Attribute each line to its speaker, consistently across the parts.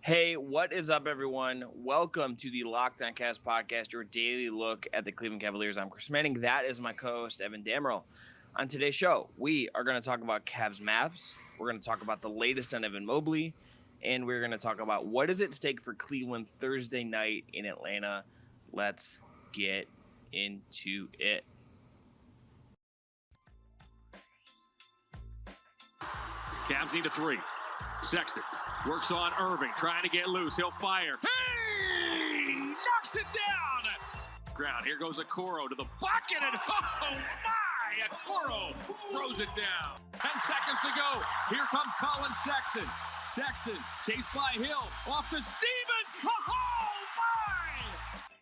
Speaker 1: Hey, what is up, everyone? Welcome to the Locked On Cavs podcast, your daily look at the Cleveland Cavaliers. I'm Chris Manning. That is my co-host, Evan Damrell. On today's show, we are going to talk about Cavs maps. We're going to talk about the latest on Evan Mobley, and we're going to talk about what is at stake for Cleveland Thursday night in Atlanta. Let's get into it.
Speaker 2: Cavs need a three. Sexton works on Irving, trying to get loose. He'll fire. Hey! Knocks it down! Ground. Here goes Okoro to the bucket, and oh my! Okoro throws it down. 10 seconds to go. Here comes Colin Sexton. Sexton chased by Hill. Off to Stevens. Oh my!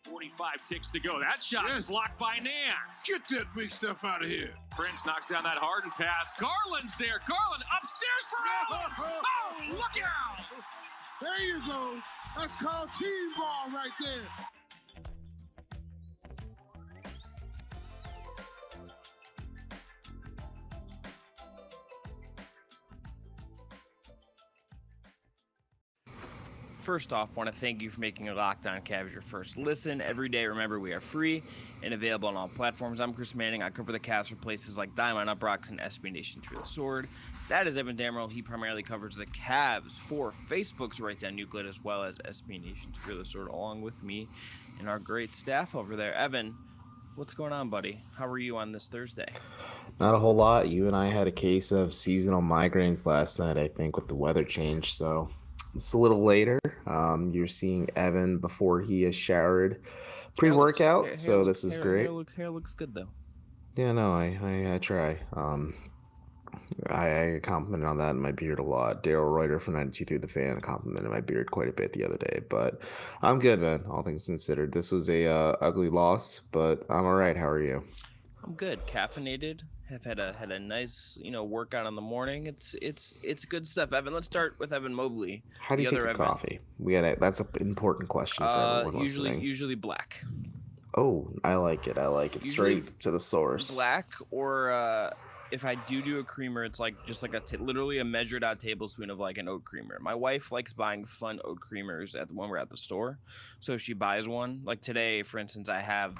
Speaker 2: 45 ticks to go. That shot is blocked by Nance.
Speaker 3: Get that big stuff out of here.
Speaker 2: Prince knocks down that Harden pass. Garland's there. Garland upstairs for Allen. Oh, look out!
Speaker 3: There you go. That's called team ball right there.
Speaker 1: First off, want to thank you for making Locked On Cavs your first listen every day. Remember, we are free and available on all platforms. I'm Chris Manning. I cover the Cavs for places like Diamond, Uprocks, and SB Nation Through the Sword. That is Evan Damrell. He primarily covers the Cavs for Facebook's Right Down Euclid, as well as SB Nation Through the Sword, along with me and our great staff over there. Evan, what's going on, buddy? How are you on this Thursday?
Speaker 4: Not a whole lot. You and I had a case of seasonal migraines last night, I think, with the weather change, so it's a little later. You're seeing Evan before he has showered pre-workout, so this is great.
Speaker 1: Hair looks good, though.
Speaker 4: Yeah, no, I try. I complimented on that in my beard a lot. Daryl Reuter from 92 Through the Fan complimented my beard quite a bit the other day, but I'm good, man, all things considered. This was a ugly loss, but I'm all right. How are you?
Speaker 1: I'm good. Caffeinated. Have had a nice, workout in the morning. It's good stuff. Evan, let's start with Evan Mobley.
Speaker 4: How do you take your coffee? That's an important question for everyone listening.
Speaker 1: Usually black.
Speaker 4: Oh, I like it. Usually straight to the source.
Speaker 1: Black, or if I do a creamer, it's like just like literally a measured out tablespoon of like an oat creamer. My wife likes buying fun oat creamers when we're at the store, so if she buys one, like today, for instance, I have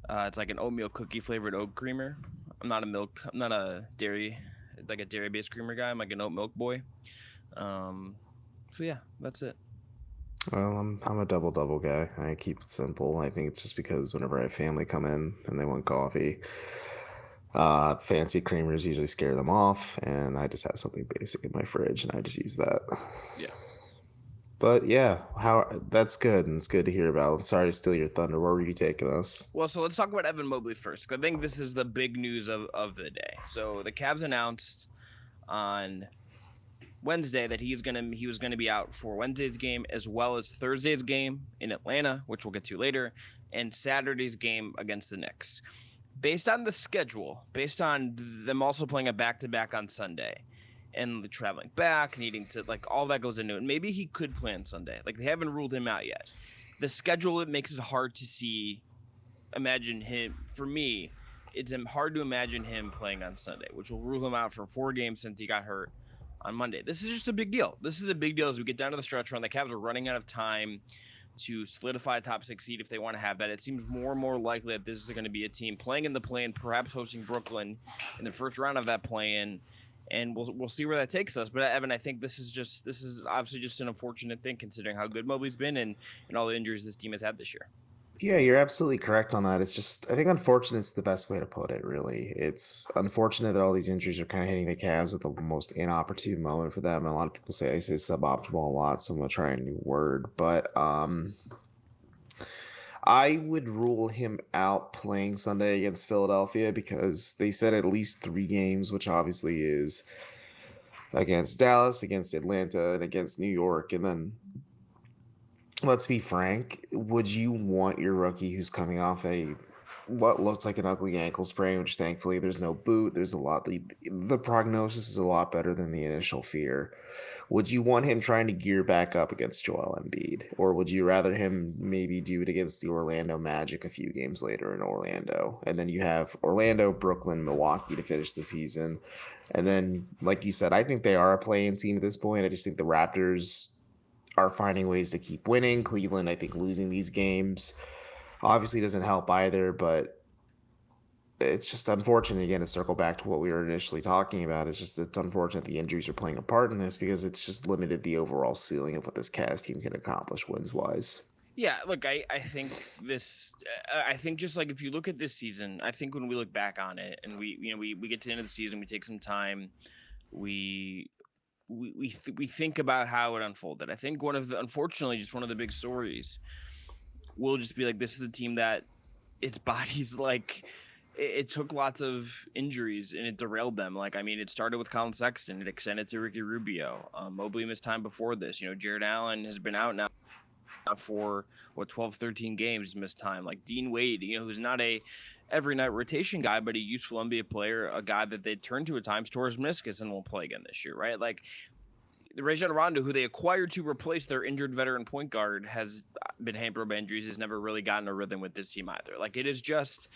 Speaker 1: it's like an oatmeal cookie flavored oat creamer. I'm not a dairy-based creamer guy. I'm like an oat milk boy. So yeah, that's it.
Speaker 4: Well, I'm a double guy. I keep it simple. I think it's just because whenever I have family come in and they want coffee, fancy creamers usually scare them off, and I just have something basic in my fridge and I just use that.
Speaker 1: Yeah.
Speaker 4: But yeah, that's good, and it's good to hear about. I'm sorry to steal your thunder. Where were you taking us?
Speaker 1: Well, so let's talk about Evan Mobley first, because I think this is the big news of the day. So the Cavs announced on Wednesday that he was gonna be out for Wednesday's game, as well as Thursday's game in Atlanta, which we'll get to later, and Saturday's game against the Knicks. Based on the schedule, based on them also playing a back-to-back on Sunday, and the traveling back, needing to, like, all that goes into it. Maybe he could play on Sunday. Like, they haven't ruled him out yet. The schedule, it makes it hard to imagine him. For me, it's hard to imagine him playing on Sunday, which will rule him out for 4 games since he got hurt on Monday. This is just a big deal. This is a big deal as we get down to the stretch run. The Cavs are running out of time to solidify a top 6 seed if they want to have that. It seems more and more likely that this is going to be a team playing in the play-in, perhaps hosting Brooklyn in the first round of that play-in. And we'll see where that takes us. But Evan, I think this is obviously just an unfortunate thing considering how good Mobley's been and all the injuries this team has had this year.
Speaker 4: Yeah, you're absolutely correct on that. It's just, I think unfortunate's the best way to put it, really. It's unfortunate that all these injuries are kind of hitting the Cavs at the most inopportune moment for them. And a lot of people say I say suboptimal a lot, so I'm going to try a new word. But I would rule him out playing Sunday against Philadelphia because they said at least 3 games, which obviously is against Dallas, against Atlanta, and against New York. And then, let's be frank, would you want your rookie who's coming off a what looks like an ugly ankle sprain, which thankfully there's no boot. There's a lot. The prognosis is a lot better than the initial fear. Would you want him trying to gear back up against Joel Embiid, or would you rather him maybe do it against the Orlando Magic a few games later in Orlando, and then you have Orlando, Brooklyn, Milwaukee to finish the season, and then like you said, I think they are a play-in team at this point. I just think the Raptors are finding ways to keep winning. Cleveland, I think, losing these games obviously doesn't help either, but it's just unfortunate again to circle back to what we were initially talking about. It's unfortunate the injuries are playing a part in this because it's just limited the overall ceiling of what this Cavs team can accomplish wins wise.
Speaker 1: Yeah, look, I think this. I think just like if you look at this season, I think when we look back on it and we get to the end of the season, we take some time, we think about how it unfolded. I think unfortunately, just one of the big stories will just be like, this is a team that its body's like, it took lots of injuries and it derailed them. Like, I mean, it started with Colin Sexton, it extended to Ricky Rubio. Mobley missed time before this. Jared Allen has been out now for 12, 13 games, he's missed time. Like Dean Wade, who's not a every night rotation guy, but a useful NBA player, a guy that they turn to at times, tore his meniscus and won't play again this year, right? Like, the Rajon Rondo, who they acquired to replace their injured veteran point guard, has been hampered by injuries. Has never really gotten a rhythm with this team either. Like, it is just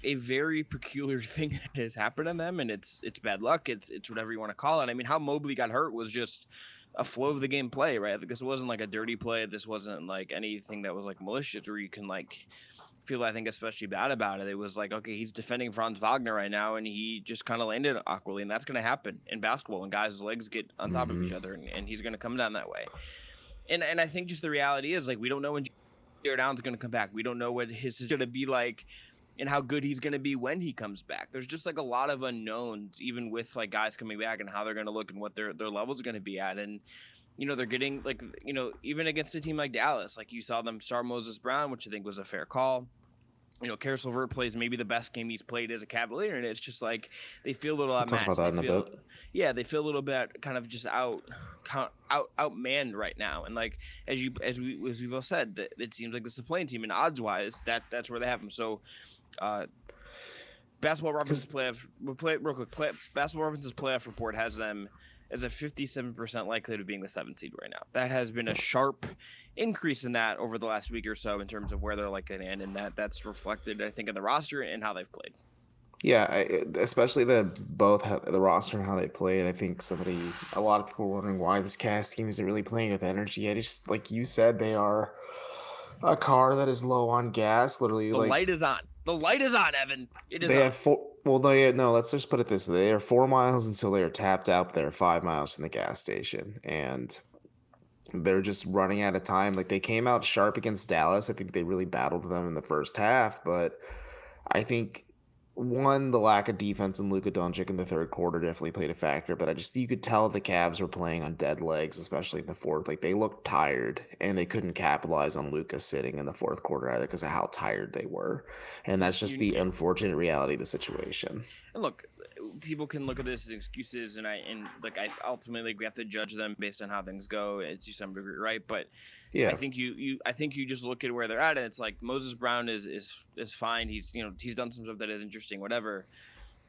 Speaker 1: a very peculiar thing that has happened to them, and it's bad luck. It's whatever you want to call it. I mean, how Mobley got hurt was just a flow of the game play, right? Like, this wasn't like a dirty play. This wasn't like anything that was like malicious, where you can like feel, I think, especially bad about it. It was like, okay, he's defending Franz Wagner right now, and he just kind of landed awkwardly, and that's going to happen in basketball when guys' legs get on top of each other, and he's going to come down that way. And I think just the reality is, like, we don't know when Jared Allen's going to come back. We don't know what his is going to be like and how good he's going to be when he comes back. There's just like a lot of unknowns, even with like guys coming back and how they're going to look and what their levels are going to be at. And they're getting like, even against a team like Dallas, like you saw them start Moses Brown, which I think was a fair call. Karis LeVert plays maybe the best game he's played as a Cavalier, and it's just like they feel a little outmatched.
Speaker 4: Talk about that in a bit.
Speaker 1: Yeah, they feel a little bit kind of just outmanned right now. And like as we both said, that it seems like this is a playing team, and odds wise, that's where they have them. So, Basketball Reference's Basketball Reference's playoff report has them as a 57% likelihood of being the 7th seed right now. That has been a sharp increase in that over the last week or so in terms of where they're likely to end, and that's reflected, I think, in the roster and how they've played.
Speaker 4: Yeah, especially the roster and how they played. I think a lot of people were wondering why this Cavs team isn't really playing with energy. I just, like you said, they are a car that is low on gas. Literally,
Speaker 1: the light is on. The light is on, Evan. It is.
Speaker 4: They
Speaker 1: on.
Speaker 4: have four. Well, no. Let's just put it this way: they are 4 miles until they are tapped out. They're 5 miles from the gas station, and they're just running out of time. Like, they came out sharp against Dallas. I think they really battled them in the first half, but I think the lack of defense in Luka Doncic in the third quarter definitely played a factor, but you could tell the Cavs were playing on dead legs, especially in the fourth. Like, they looked tired, and they couldn't capitalize on Luka sitting in the fourth quarter either because of how tired they were. And that's just the unfortunate reality of the situation.
Speaker 1: And look, people can look at this as excuses, and I ultimately we have to judge them based on how things go to some degree, right? But yeah, I think you just look at where they're at, and it's like Moses Brown is fine. He's done some stuff that is interesting, whatever.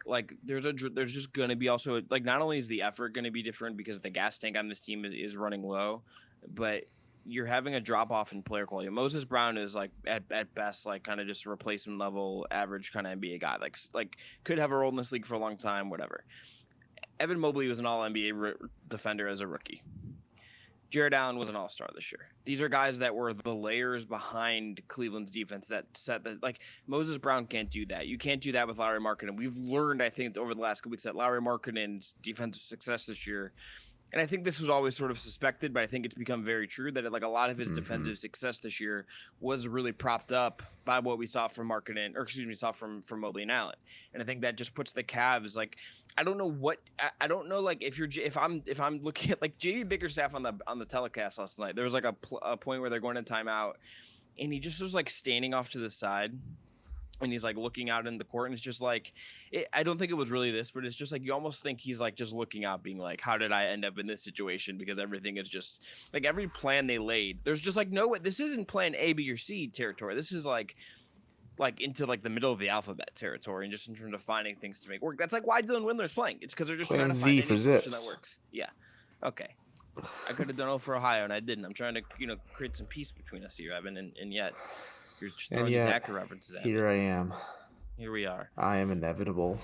Speaker 1: Like, there's just going to be also, like, not only is the effort going to be different because the gas tank on this team is running low, but you're having a drop off in player quality. Moses Brown is like at best like kind of just a replacement level average kind of NBA guy. Like could have a role in this league for a long time, whatever. Evan Mobley was an All NBA defender as a rookie. Jared Allen was an All-Star this year. These are guys that were the layers behind Cleveland's defense that set that. Like, Moses Brown can't do that. You can't do that with Lauri Markkanen. We've learned, I think, over the last couple weeks that Lauri Markkanen's defensive success this year. And I think this was always sort of suspected, but I think it's become very true that like a lot of his defensive success this year was really propped up by what we saw from from Mobley and Allen. And I think that just puts the Cavs like, I don't know like if I'm looking at like JB Bickerstaff on the telecast last night, there was like a point where they're going to timeout, and he just was like standing off to the side. And he's like looking out in the court, and it's just like, I don't think it was really this, but it's just like you almost think he's like just looking out, being like, how did I end up in this situation? Because everything is just like every plan they laid. There's just like, no, this isn't plan A, B, or C territory. This is like like into like the middle of the alphabet territory, and just in terms of finding things to make work. That's like why Dylan Windler's playing. It's because they're just trying to find any position that works. Yeah. Okay. I could have done O for Ohio, and I didn't. I'm trying to, create some peace between us here, Evan, and yet you're just throwing these Hacker references at me.
Speaker 4: Here I am.
Speaker 1: Here we are.
Speaker 4: I am inevitable.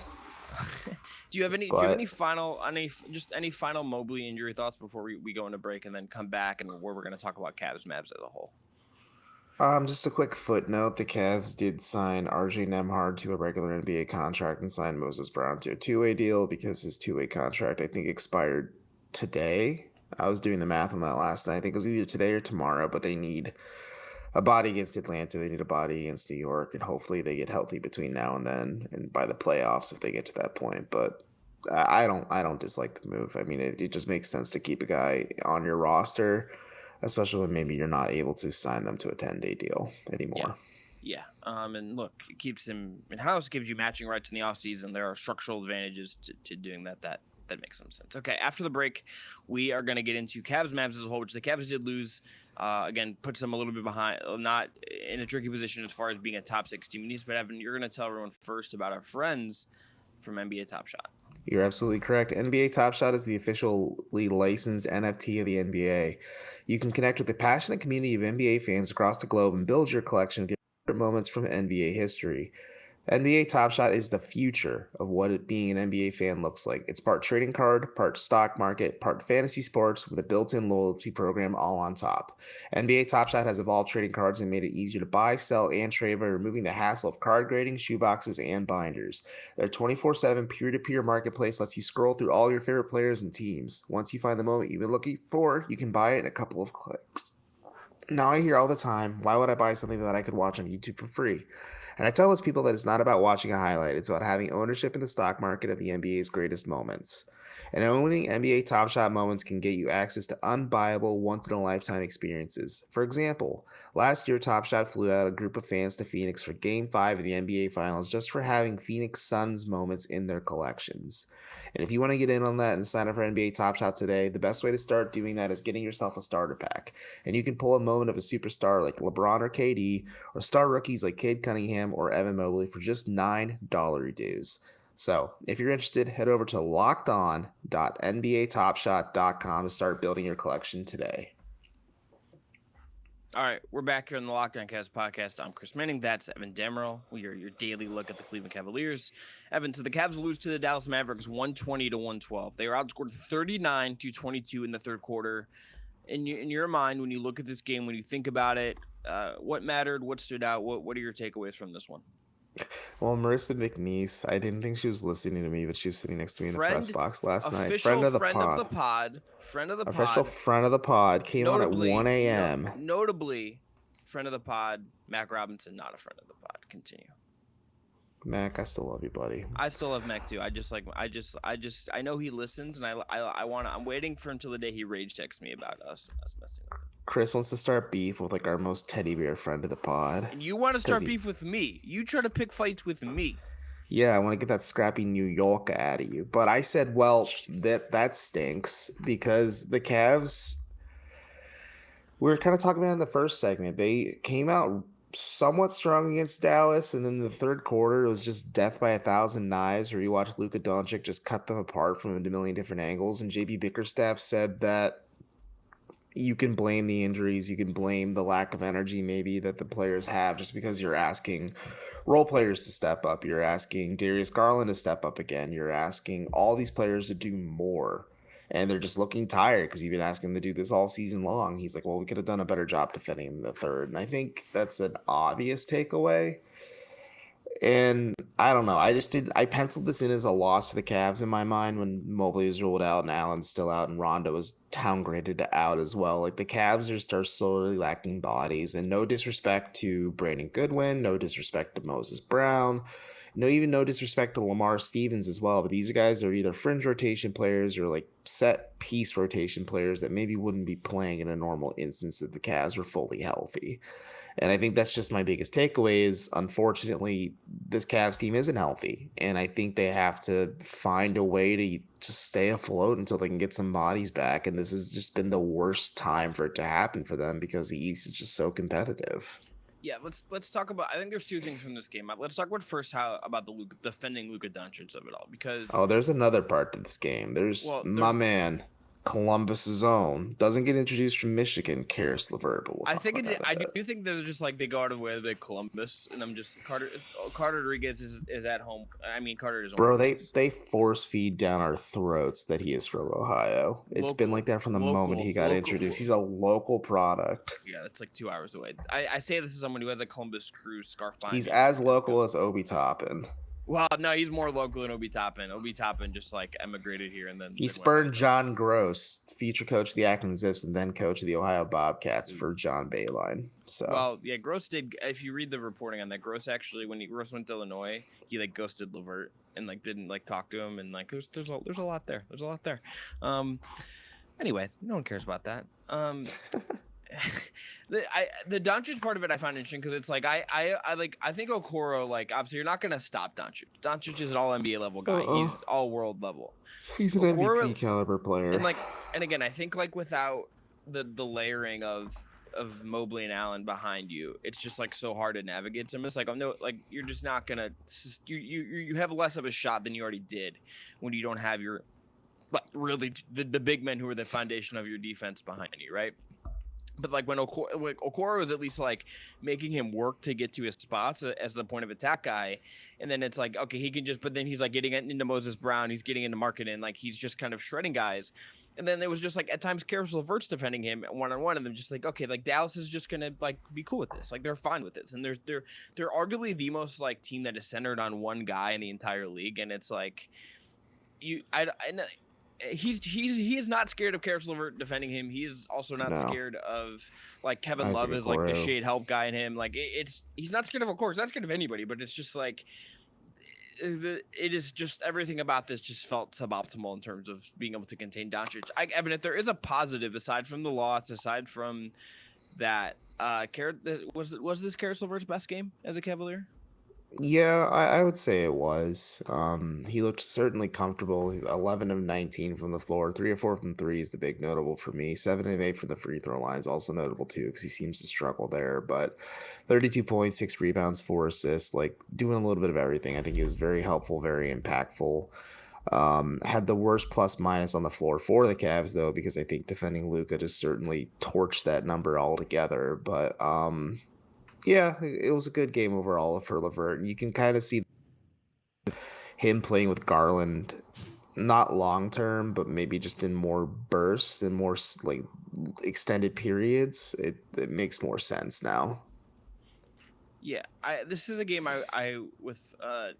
Speaker 1: Do you have any final Mobley injury thoughts before we go into break and then come back and where we're going to talk about Cavs Mavs as a whole?
Speaker 4: Just a quick footnote. The Cavs did sign RJ Nembhard to a regular NBA contract and signed Moses Brown to a two-way deal because his two-way contract, I think, expired today. I was doing the math on that last night. I think it was either today or tomorrow, but they need a body against Atlanta. They need a body against New York, and hopefully they get healthy between now and then and by the playoffs if they get to that point. But I don't dislike the move. I mean, it just makes sense to keep a guy on your roster, especially when maybe you're not able to sign them to a 10-day deal anymore.
Speaker 1: Yeah. And look, it keeps him in-house, gives you matching rights in the offseason. There are structural advantages to doing that makes some sense. Okay, after the break, we are going to get into Cavs Mavs as a whole, which the Cavs did lose. Again, puts them a little bit behind, not in a tricky position as far as being a top 6 team in East. But Evan, you're going to tell everyone first about our friends from NBA Top Shot.
Speaker 4: You're absolutely correct. NBA Top Shot is the officially licensed NFT of the NBA. You can connect with a passionate community of NBA fans across the globe and build your collection of favorite moments from NBA history. NBA Top Shot is the future of what being an NBA fan looks like. It's part trading card, part stock market, part fantasy sports with a built-in loyalty program all on top. NBA Top Shot has evolved trading cards and made it easier to buy, sell, and trade by removing the hassle of card grading, shoeboxes, and binders. Their 24/7 peer-to-peer marketplace lets you scroll through all your favorite players and teams. Once you find the moment you've been looking for, you can buy it in a couple of clicks. Now I hear all the time, why would I buy something that I could watch on YouTube for free? And I tell those people that it's not about watching a highlight. It's about having ownership in the stock market of the NBA's greatest moments. And owning NBA Top Shot moments can get you access to unbuyable, once-in-a-lifetime experiences. For example, last year Top Shot flew out a group of fans to Phoenix for Game 5 of the NBA Finals just for having Phoenix Suns moments in their collections. And if you want to get in on that and sign up for NBA Top Shot today, the best way to start doing that is getting yourself a starter pack. And you can pull a moment of a superstar like LeBron or KD, or star rookies like Cade Cunningham or Evan Mobley for just $9 dues. So if you're interested, head over to lockedon.nbatopshot.com to start building your collection today.
Speaker 1: All right, we're back here on the Lockdown Cavs podcast. I'm Chris Manning. That's Evan Dammerel. We are your daily look at the Cleveland Cavaliers. Evan, so the Cavs lose to the Dallas Mavericks 120-112. They were outscored 39-22 in the third quarter. In your mind, when you look at this game, when you think about it, what mattered? What stood out? What are your takeaways from this one?
Speaker 4: Well, Marissa McNeese, I didn't think she was listening to me, but she was sitting next to me in the press box last night. Friend of the pod. Official friend of the pod. Came on at 1 a.m.
Speaker 1: Notably, friend of the pod, Mac Robinson, not a friend of the pod. Continue.
Speaker 4: Mac, I still love you, buddy.
Speaker 1: I still love Mac too. I know he listens, and I'm waiting for him till the day he rage texts me about us messing with him.
Speaker 4: Chris wants to start beef with like our most teddy bear friend of the pod.
Speaker 1: And you want to start beef with me. You try to pick fights with me.
Speaker 4: Yeah, I want to get that scrappy New Yorker out of you. But I said, well, that stinks because the Cavs, we were kind of talking about it in the first segment. They came out somewhat strong against Dallas, and then in the third quarter, it was just death by 1,000 knives where you watch Luka Doncic just cut them apart from a million different angles. And JB Bickerstaff said that you can blame the injuries, you can blame the lack of energy maybe that the players have just because you're asking role players to step up. You're asking Darius Garland to step up again. You're asking all these players to do more. And they're just looking tired because you've been asking them to do this all season long. He's like, well, we could have done a better job defending in the third. And I think that's an obvious takeaway. And I don't know. I penciled this in as a loss for the Cavs in my mind when Mobley was ruled out and Allen's still out and Rondo was downgraded to out as well. Like the Cavs are slowly lacking bodies, and no disrespect to Brandon Goodwin, no disrespect to Moses Brown, no disrespect to Lamar Stevens as well. But these guys are either fringe rotation players or like set piece rotation players that maybe wouldn't be playing in a normal instance if the Cavs were fully healthy. And I think that's just my biggest takeaway is, unfortunately, this Cavs team isn't healthy. And I think they have to find a way to just stay afloat until they can get some bodies back. And this has just been the worst time for it to happen for them because the East is just so competitive.
Speaker 1: Yeah, let's talk about. I think there's two things from this game. Let's talk about first about the defending Luka Doncic of it all, because
Speaker 4: Oh, there's another part to this game. There's
Speaker 1: well,
Speaker 4: my
Speaker 1: there's
Speaker 4: man, Columbus's own, doesn't get introduced from Michigan, Karis LeVert, but we'll
Speaker 1: I
Speaker 4: talk
Speaker 1: think
Speaker 4: about that.
Speaker 1: I do think they're just like they go out of the way of the Columbus, and I'm just Carter Rodriguez is at home. I mean Carter is
Speaker 4: Bro, they force feed down our throats that he is from Ohio. It's been like that from the moment he got introduced. He's a local product.
Speaker 1: Yeah, that's like 2 hours away. I say this is someone who has a Columbus Crew scarf on.
Speaker 4: He's as local as Obi Toppin.
Speaker 1: Well, no, he's more local than Obi Toppin. Obi Toppin just like emigrated here and then
Speaker 4: he spurned John Gross, future coach of the Akron Zips and then coach of the Ohio Bobcats for John Bayline. So
Speaker 1: well, yeah, Gross did. If you read the reporting on that, Gross actually when Gross went to Illinois, he like ghosted LeVert and like didn't like talk to him and like there's a lot there. There's a lot there. Anyway, no one cares about that. The Doncic part of it I find interesting because it's like I think Okoro, like obviously you're not gonna stop Doncic. Doncic is an all NBA level guy. He's all world level.
Speaker 4: He's an MVP caliber player.
Speaker 1: And again, I think like without the layering of Mobley and Allen behind you, it's just like so hard to navigate them. It's like you're just not gonna you have less of a shot than you already did when you don't have but really the big men who are the foundation of your defense behind you, right? But like when Okoro was at least like making him work to get to his spots as the point of attack guy, and then it's like okay he can just, but then he's like getting into Moses Brown, he's getting into Markkanen, like he's just kind of shredding guys, and then it was just like at times Karis LeVert's defending him one-on-one, and they're just like okay like Dallas is just gonna like be cool with this, like they're fine with this, and they're arguably the most like team that is centered on one guy in the entire league, and it's like he is not scared of Karis LeVert defending him. He is also not scared of like Kevin Love is like the shade help guy in him. Like he's not scared of Okoro. He's not scared of anybody. But it's just like it is just everything about this just felt suboptimal in terms of being able to contain Doncic. Evan, if there is a positive aside from the loss, aside from that, was this Karis LeVert's best game as a Cavalier?
Speaker 4: Yeah, I would say it was. He looked certainly comfortable. 11 of 19 from the floor, 3 of 4 from three is the big notable for me. 7 of 8 from the free throw line is also notable too because he seems to struggle there. But 32 points, 6 rebounds, 4 assists, like doing a little bit of everything. I think he was very helpful, very impactful. Had the worst plus minus on the floor for the Cavs though because I think defending Luka just certainly torched that number altogether. But yeah, it was a good game overall for LeVert. And you can kind of see him playing with Garland, not long term, but maybe just in more bursts and more like extended periods. It makes more sense now.
Speaker 1: Yeah, this is a game I with a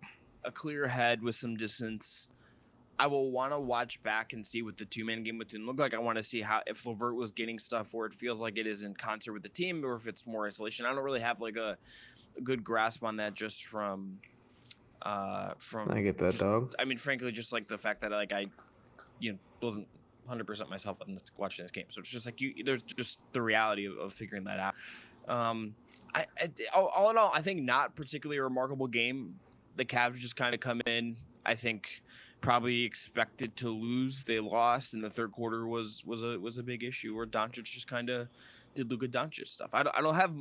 Speaker 1: clear head with some distance. I will want to watch back and see what the two-man game would look like. I want to see how if LeVert was getting stuff where it feels like it is in concert with the team or if it's more isolation. I don't really have like a good grasp on that just from I
Speaker 4: get that, dog.
Speaker 1: I mean, frankly, just like the fact that like I wasn't 100% myself watching this game. So it's just like there's just the reality of figuring that out. All in all, I think not particularly a remarkable game. The Cavs just kind of come in, I think, probably expected to lose. They lost, and the third quarter was a big issue where Doncic just kind of did Luka Doncic stuff. I don't have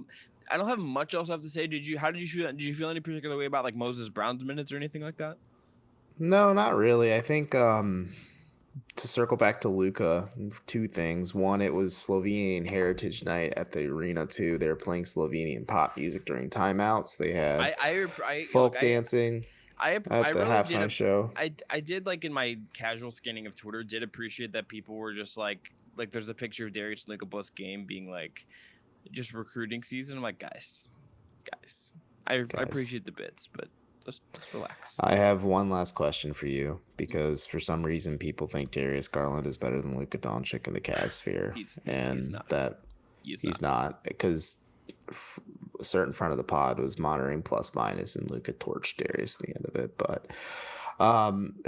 Speaker 1: much else I have to say. How did you feel? Did you feel any particular way about like Moses Brown's minutes or anything like that?
Speaker 4: No, not really. I think to circle back to Luka, 2 things. One, it was Slovenian Heritage Night at the arena too. They were playing Slovenian pop music during timeouts. They had folk dancing. At the halftime show.
Speaker 1: I did like in my casual scanning of Twitter, did appreciate that people were just like there's the picture of Darius Luka post game being like just recruiting season. I'm like, guys, I appreciate the bits, but let's relax.
Speaker 4: I have one last question for you because for some reason people think Darius Garland is better than Luka Doncic in the Cavs sphere, he's not because a certain front of the pod was monitoring plus minus and Luka torched Darius at the end of it. But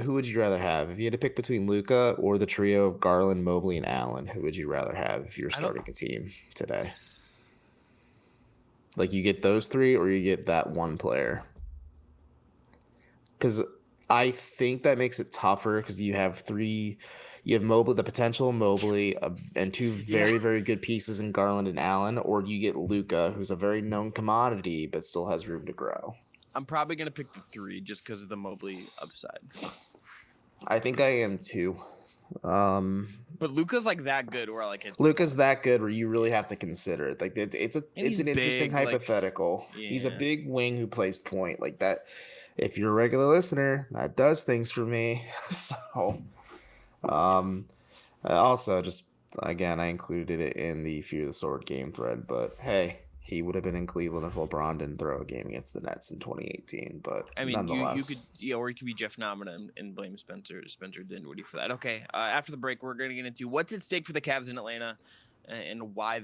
Speaker 4: who would you rather have if you had to pick between Luka or the trio of Garland, Mobley, and Allen? Who would you rather have if you're starting a team today? Like you get those 3 or you get that one player? Because I think that makes it tougher because you have 3 You have Mobley, the potential of Mobley, and two very, very good pieces in Garland and Allen, or you get Luka, who's a very known commodity but still has room to grow.
Speaker 1: I'm probably going to pick the 3 just because of the Mobley upside.
Speaker 4: I think I am too.
Speaker 1: But Luka's like that good where like
Speaker 4: Luka's that good where you really have to consider it. Like it's an interesting hypothetical.
Speaker 1: Like, yeah.
Speaker 4: He's a big wing who plays point like that. If you're a regular listener, that does things for me. So, also just again, I included it in the Fear the Sword game thread. But hey, he would have been in Cleveland if LeBron didn't throw a game against the Nets in 2018. But
Speaker 1: I mean,
Speaker 4: nonetheless,
Speaker 1: you could, or you could be Jeff Namina and blame Spencer Dinwiddie for that. Okay, after the break, we're going to get into what's at stake for the Cavs in Atlanta and why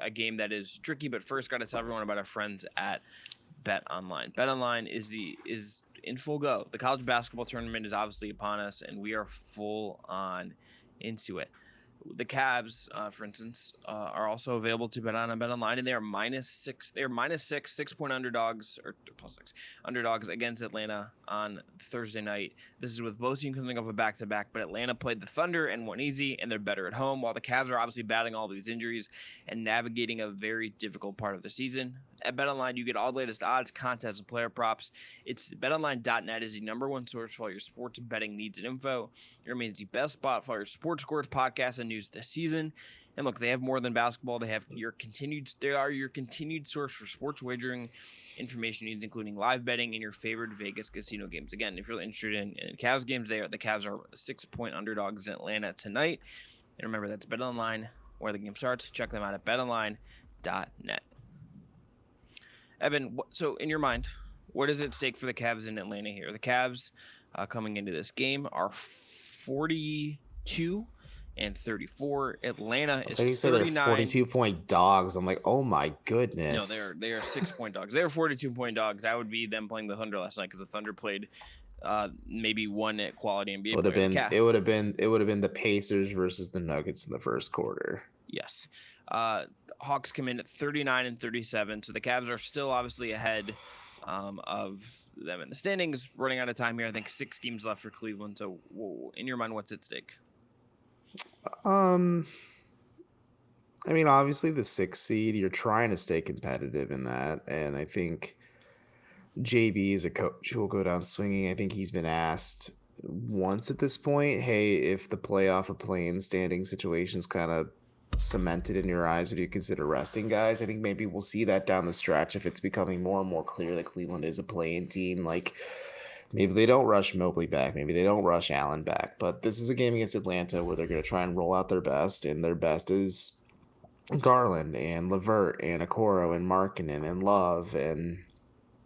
Speaker 1: a game that is tricky. But first, got to tell everyone about our friends at BetOnline. BetOnline is in full go. The college basketball tournament is obviously upon us, and we are full on into it. The Cavs, for instance, are also available to bet on BetOnline, and they are -6. They are -6, 6-point underdogs or +6 underdogs against Atlanta on Thursday night. This is with both teams coming off a back-to-back, but Atlanta played the Thunder and won easy, and they're better at home, while the Cavs are obviously battling all these injuries and navigating a very difficult part of the season. At BetOnline, you get all the latest odds, contests, and player props. It's BetOnline.net is the #1 source for all your sports betting needs and info. It remains the best spot for all your sports scores, podcasts, and news this season. And look, they have more than basketball. They are your continued source for sports wagering information needs, including live betting and your favorite Vegas casino games. Again, if you're interested in Cavs games, the Cavs are 6-point underdogs in Atlanta tonight. And remember, that's BetOnline where the game starts. Check them out at BetOnline.net. Evan, so in your mind, what is at stake for the Cavs in Atlanta here? The Cavs coming into this game are 42-34. Atlanta is 39.
Speaker 4: You said they're 42-point dogs. I'm like, oh my goodness.
Speaker 1: No, they are 6-point dogs. They are 42-point dogs. That would be them playing the Thunder last night because the Thunder played maybe one at quality NBA.
Speaker 4: It would have been the Pacers versus the Nuggets in the first quarter.
Speaker 1: Yes. Hawks come in at 39-37, so the Cavs are still obviously ahead of them in the standings. Running out of time here, I think 6 games left for Cleveland. So, in your mind, what's at stake?
Speaker 4: I mean, obviously the 6th seed. You're trying to stay competitive in that, and I think JB is a coach who will go down swinging. I think he's been asked once at this point, hey, if the playoff or play-in standing situations kind of cemented in your eyes, would you consider resting guys? I think maybe we'll see that down the stretch if it's becoming more and more clear that Cleveland is a play-in team. Like maybe they don't rush Mobley back, maybe they don't rush Allen back, but this is a game against Atlanta where they're going to try and roll out their best, and their best is Garland and LeVert and Okoro and Markkanen and Love, and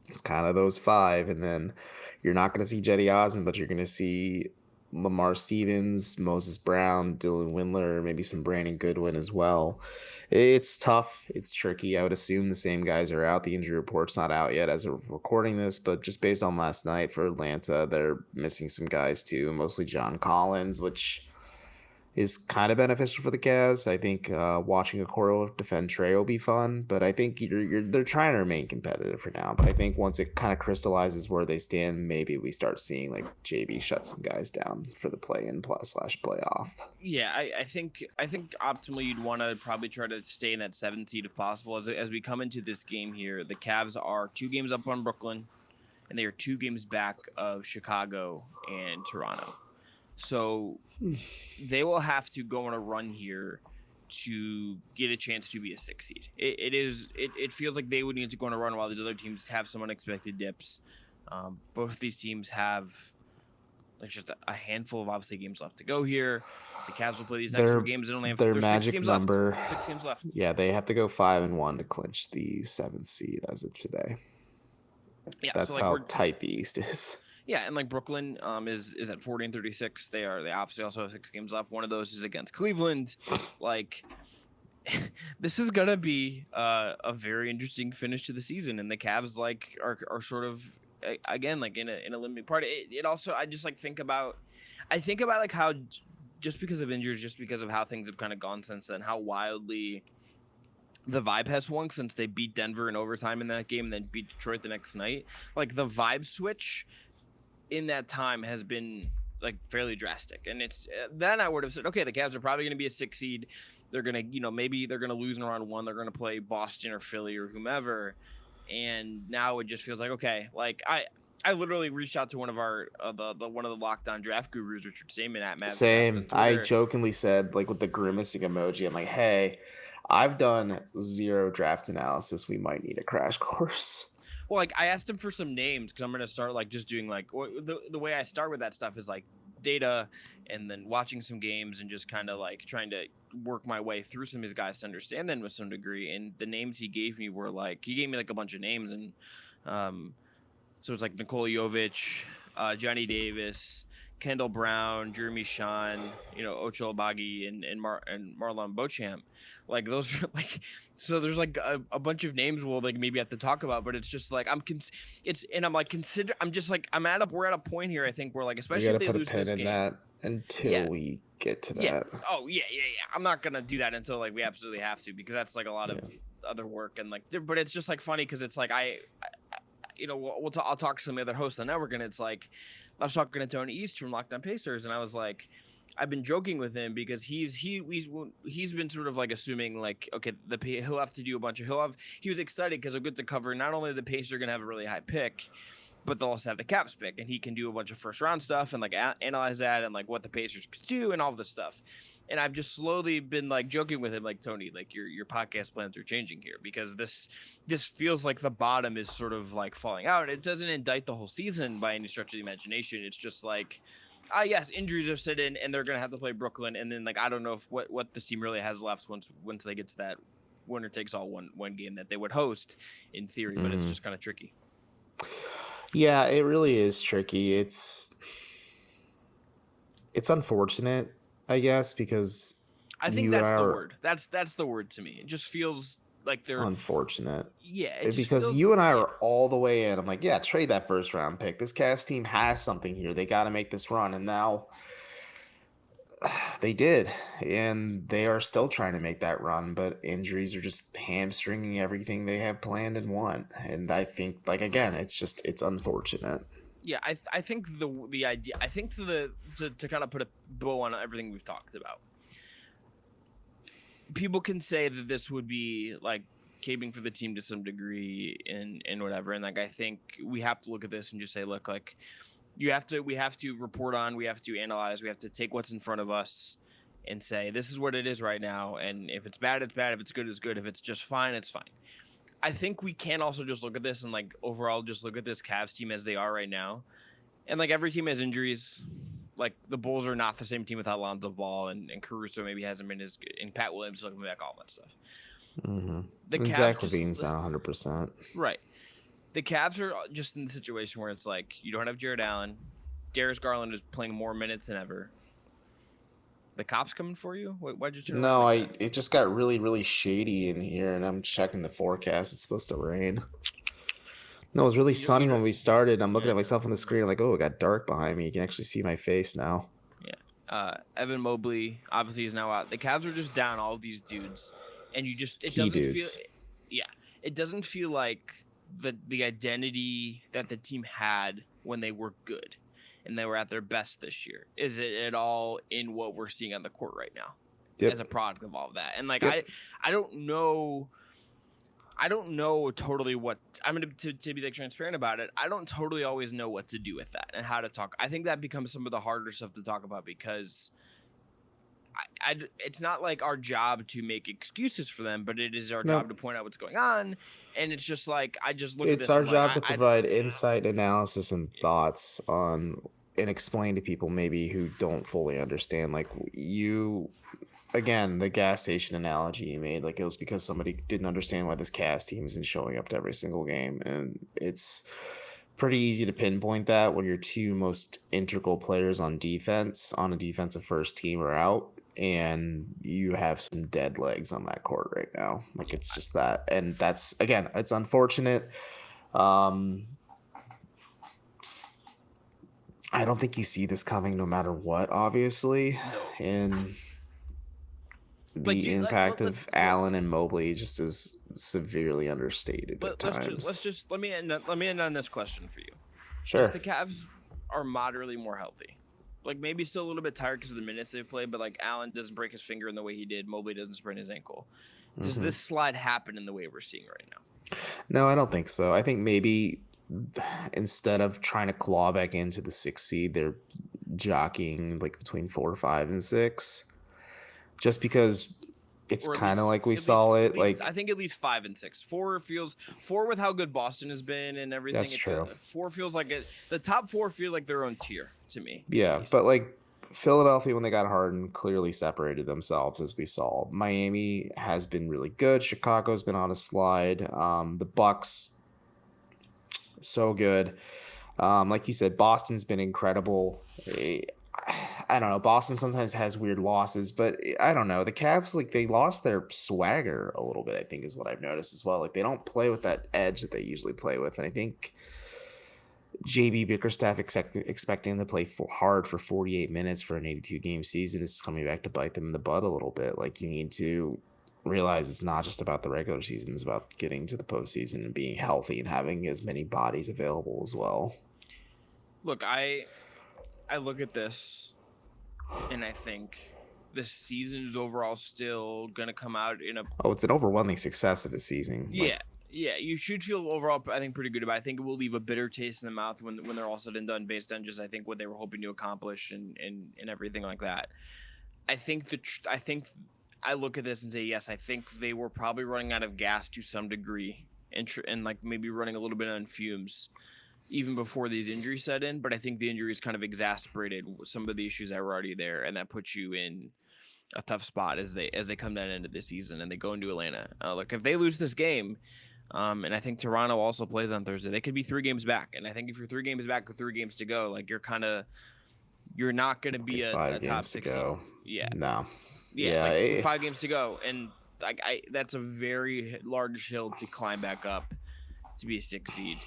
Speaker 4: it's kind of those 5. And then you're not going to see Jetty Osman, but you're going to see Lamar Stevens, Moses Brown, Dylan Windler, maybe some Brandon Goodwin as well. It's tough. It's tricky. I would assume the same guys are out. The injury report's not out yet as we're recording this, but just based on last night for Atlanta, they're missing some guys too, mostly John Collins, which is kind of beneficial for the Cavs. I think watching Okoro defend Trey will be fun, but I think they're trying to remain competitive for now. But I think once it kind of crystallizes where they stand, maybe we start seeing like JB shut some guys down for the play-in / playoff.
Speaker 1: Yeah, I think optimally you'd want to probably try to stay in that 7th seed if possible. As we come into this game here, the Cavs are 2 games up on Brooklyn, and they are 2 games back of Chicago and Toronto. So they will have to go on a run here to get a chance to be a 6th seed. It feels like they would need to go on a run while these other teams have some unexpected dips. Both of these teams have just a handful of obviously games left to go here. The Cavs will play these next 4 games and only have
Speaker 4: their
Speaker 1: 6
Speaker 4: magic
Speaker 1: games
Speaker 4: number.
Speaker 1: Left. 6 games left.
Speaker 4: Yeah, they have to go 5-1 to clinch the 7th seed as of today. Yeah, that's how tight the East is.
Speaker 1: Yeah, and like Brooklyn is at 40-36. They obviously also have 6 games left. One of those is against Cleveland. Like this is gonna be a very interesting finish to the season, and the Cavs like are sort of again like in a limited part. It also I just like think about like how just because of injuries, just because of how things have kind of gone since then, how wildly the vibe has swung since they beat Denver in overtime in that game and then beat Detroit the next night. Like the vibe switch in that time has been like fairly drastic. And it's then I would have said, okay, the Cavs are probably going to be a 6 seed. They're going to, maybe they're going to lose in round 1. They're going to play Boston or Philly or whomever. And now it just feels like, okay, like I literally reached out to one of our one of the lockdown draft gurus, Richard Stamen at Mavs.
Speaker 4: Same. I jokingly said, like, with the grimacing emoji, I'm like, hey, I've done 0 draft analysis. We might need a crash course.
Speaker 1: Well, like I asked him for some names because I'm gonna start like just doing like the way I start with that stuff is like data and then watching some games and just kind of like trying to work my way through some of his guys to understand them with some degree. And the names he gave me were like he gave me like a bunch of names and so it's like Nikola Jovic, Johnny Davis, Kendall Brown, Jeremy Shawn, Ocho Abagi and Marlon Beauchamp. Like those are like, so there's like a bunch of names we'll like maybe have to talk about, but it's just like we're at a point here I think where like especially if they lose this game.
Speaker 4: That until we get to that.
Speaker 1: Yeah. Oh yeah. I'm not gonna do that until like we absolutely have to because that's like a lot of other work and like, but it's just like funny because it's like I'll talk to some other hosts on the network and it's like I was talking to Tony East from Locked On Pacers and I was like. I've been joking with him because he's been sort of like assuming like okay he'll have to do a bunch of he was excited because he'll get to cover not only the Pacers are gonna have a really high pick, but they'll also have the Caps pick and he can do a bunch of first round stuff and like analyze that and like what the Pacers could do and all this stuff. And I've just slowly been like joking with him like Tony, like your podcast plans are changing here because this feels like the bottom is sort of like falling out. It doesn't indict the whole season by any stretch of the imagination. It's just like. Yes, injuries have set in, and they're gonna have to play Brooklyn, and then like I don't know if what this team really has left once they get to that winner takes all one game that they would host in theory, but it's just kind of tricky.
Speaker 4: Yeah, it really is tricky. It's unfortunate, I guess, because
Speaker 1: I think that's the word. That's the word to me. It just feels like they're
Speaker 4: unfortunate.
Speaker 1: Yeah,
Speaker 4: because you and I are all the way in. I'm like, yeah, trade that first round pick. This Cavs team has something here. They got to make this run, and now they did, and they are still trying to make that run. But injuries are just hamstringing everything they have planned and want. And I think, like again, it's unfortunate.
Speaker 1: Yeah, I think the idea. I think to kind of put a bow on everything we've talked about. People can say that this would be like caving for the team to some degree and whatever. And like, I think we have to look at this and just say, look, like we have to report on, we have to analyze, we have to take what's in front of us and say, this is what it is right now. And if it's bad, it's bad. If it's good, it's good. If it's just fine, it's fine. I think we can also just look at this and like overall just look at this Cavs team as they are right now. And like every team has injuries. Like the Bulls are not the same team without Lonzo Ball and Caruso maybe hasn't been as good and Pat Williams looking back, all that stuff.
Speaker 4: Mm-hmm. And Zach LaVine's not 100%.
Speaker 1: Right. The Cavs are just in the situation where it's like you don't have Jared Allen. Darius Garland is playing more minutes than ever. The cops coming for you? Why'd you turn?
Speaker 4: No, it just got really, really shady in here, and I'm checking the forecast. It's supposed to rain. No, it was really sunny when we started. I'm looking at myself on the screen like, oh, it got dark behind me. You can actually see my face now.
Speaker 1: Yeah. Evan Mobley obviously is now out. The Cavs are just down all of these dudes, and it doesn't feel like the identity that the team had when they were good and they were at their best this year. Is it at all in what we're seeing on the court right now as a product of all of that? And like, I don't know totally what I'm going to be like transparent about it. I don't totally always know what to do with that and how to talk. I think that becomes some of the harder stuff to talk about because it's not like our job to make excuses for them, but it is our job to point out what's going on. And it's just like, I just look at this.
Speaker 4: It's our job to provide insight, analysis, and thoughts on and explain to people maybe who don't fully understand. Like again, the gas station analogy you made, like it was because somebody didn't understand why this Cavs team isn't showing up to every single game. And it's pretty easy to pinpoint that when your two most integral players on defense, on a defensive first team, are out. And you have some dead legs on that court right now. Like it's just that. And that's, again, it's unfortunate. I don't think you see this coming no matter what, obviously. No. And the impact of Allen and Mobley just is severely understated at times.
Speaker 1: Let me end on this question for you.
Speaker 4: Sure.
Speaker 1: If the Cavs are moderately more healthy, like maybe still a little bit tired because of the minutes they played, but like Allen doesn't break his finger in the way he did. Mobley doesn't sprain his ankle. Does this slide happen in the way we're seeing right now?
Speaker 4: No, I don't think so. I think maybe instead of trying to claw back into the 6th seed, they're jockeying like between 4, 5, and 6, just because it's kind of like we saw it. Like
Speaker 1: I think at least 5 and 6. 4 feels 4 with how good Boston has been and everything.
Speaker 4: That's true.
Speaker 1: 4 feels like the top 4 feel like their own tier to me.
Speaker 4: Yeah, but like Philadelphia, when they got Harden, clearly separated themselves, as we saw. Miami has been really good. Chicago's been on a slide. The Bucks, so good. Like you said, Boston's been incredible. I don't know. Boston sometimes has weird losses, but I don't know. The Cavs, like, they lost their swagger a little bit, I think, is what I've noticed as well. Like, they don't play with that edge that they usually play with. And I think JB Bickerstaff expecting to play hard for 48 minutes for an 82-game season is coming back to bite them in the butt a little bit. Like, you need to realize it's not just about the regular season. It's about getting to the postseason and being healthy and having as many bodies available as well.
Speaker 1: Look, I look at this and I think this season is overall still going to come out in a...
Speaker 4: Oh, it's an overwhelming success of a season.
Speaker 1: Yeah. Yeah, you should feel overall, I think, pretty good about it. I think it will leave a bitter taste in the mouth when they're all said and done based on just, I think, what they were hoping to accomplish and everything like that. I think I look at this and say, yes, I think they were probably running out of gas to some degree and like maybe running a little bit on fumes even before these injuries set in. But I think the injuries kind of exacerbated some of the issues that were already there, and that puts you in a tough spot as they come down into the season and they go into Atlanta. Look, if they lose this game, and I think Toronto also plays on Thursday, they could be 3 games back. And I think if you're 3 games back with 3 games to go, like you're not going to be a top 6 team. Yeah.
Speaker 4: No.
Speaker 1: Yeah. Like 5 games to go. And like that's a very large hill to climb back up to be a 6 seed.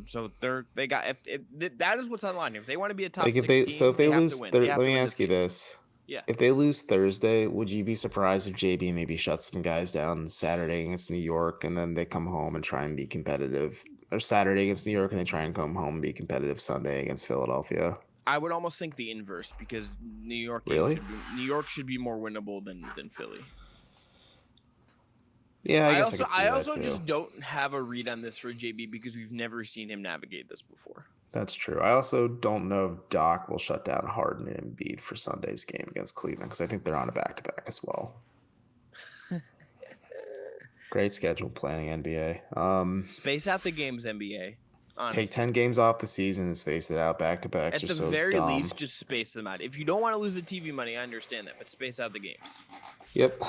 Speaker 1: So they got if that is what's on line. If they want to be a top 6 team,
Speaker 4: if they lose,
Speaker 1: let
Speaker 4: me ask you this.
Speaker 1: Yeah.
Speaker 4: If they lose Thursday, would you be surprised if JB maybe shuts some guys down Saturday against New York and then they come home and try and be competitive, or Saturday against New York and they try and come home and be competitive Sunday against Philadelphia?
Speaker 1: I would almost think the inverse, because New York should be more winnable than Philly.
Speaker 4: Yeah,
Speaker 1: I also just don't have a read on this for JB because we've never seen him navigate this before.
Speaker 4: That's true. I also don't know if Doc will shut down Harden and Embiid for Sunday's game against Cleveland, because I think they're on a back-to-back as well. Great schedule planning, NBA.
Speaker 1: Space out the games, NBA. Honestly.
Speaker 4: Take 10 games off the season and space it out. Back-to-backs
Speaker 1: At
Speaker 4: are
Speaker 1: the
Speaker 4: so
Speaker 1: very
Speaker 4: dumb.
Speaker 1: least, just space them out. If you don't want to lose the TV money, I understand that, but space out the games.
Speaker 4: Yep.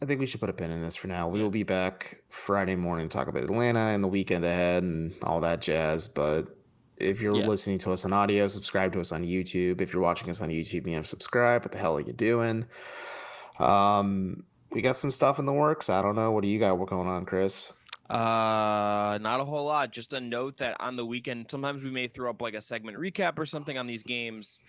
Speaker 4: I think we should put a pin in this for now. We will be back Friday morning to talk about Atlanta and the weekend ahead and all that jazz. But if you're listening to us on audio, subscribe to us on YouTube. If you're watching us on YouTube and you haven't subscribed, what the hell are you doing? We got some stuff in the works. I don't know. What do you got going on, Chris?
Speaker 1: Not a whole lot. Just a note that on the weekend, sometimes we may throw up like a segment recap or something on these games.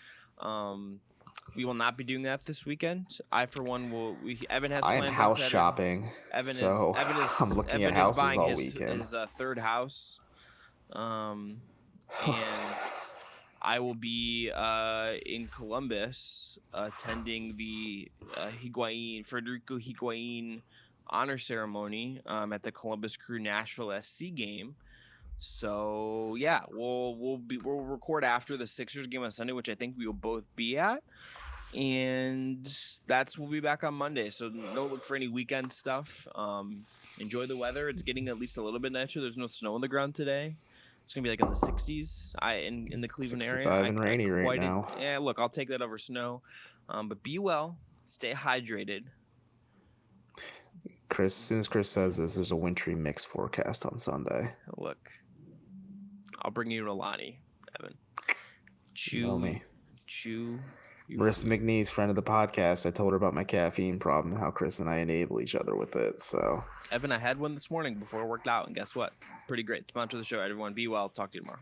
Speaker 1: We will not be doing that this weekend. I, for one, will. Evan has plans.
Speaker 4: I am house shopping.
Speaker 1: Evan is.
Speaker 4: I'm looking at houses
Speaker 1: buying
Speaker 4: all weekend.
Speaker 1: His third house, and I will be in Columbus attending the Federico Higuain honor ceremony at the Columbus Crew Nashville SC game. So yeah, we'll record after the Sixers game on Sunday, which I think we will both be at, and we'll be back on Monday. So don't look for any weekend stuff. Enjoy the weather. It's getting at least a little bit nicer. There's no snow on the ground today. It's gonna be like in the 60s. In the Cleveland area.
Speaker 4: 65 and rainy right now.
Speaker 1: Yeah, look, I'll take that over snow. But be well, stay hydrated.
Speaker 4: Chris, as soon as Chris says this, there's a wintry mix forecast on Sunday.
Speaker 1: Look, I'll bring you to Lonnie, Evan. Chew.
Speaker 4: Marissa McNeese, friend of the podcast, I told her about my caffeine problem and how Chris and I enable each other with it. So,
Speaker 1: Evan, I had one this morning before I worked out, and guess what? Pretty great. Sponsor the show, everyone. Be well. Talk to you tomorrow.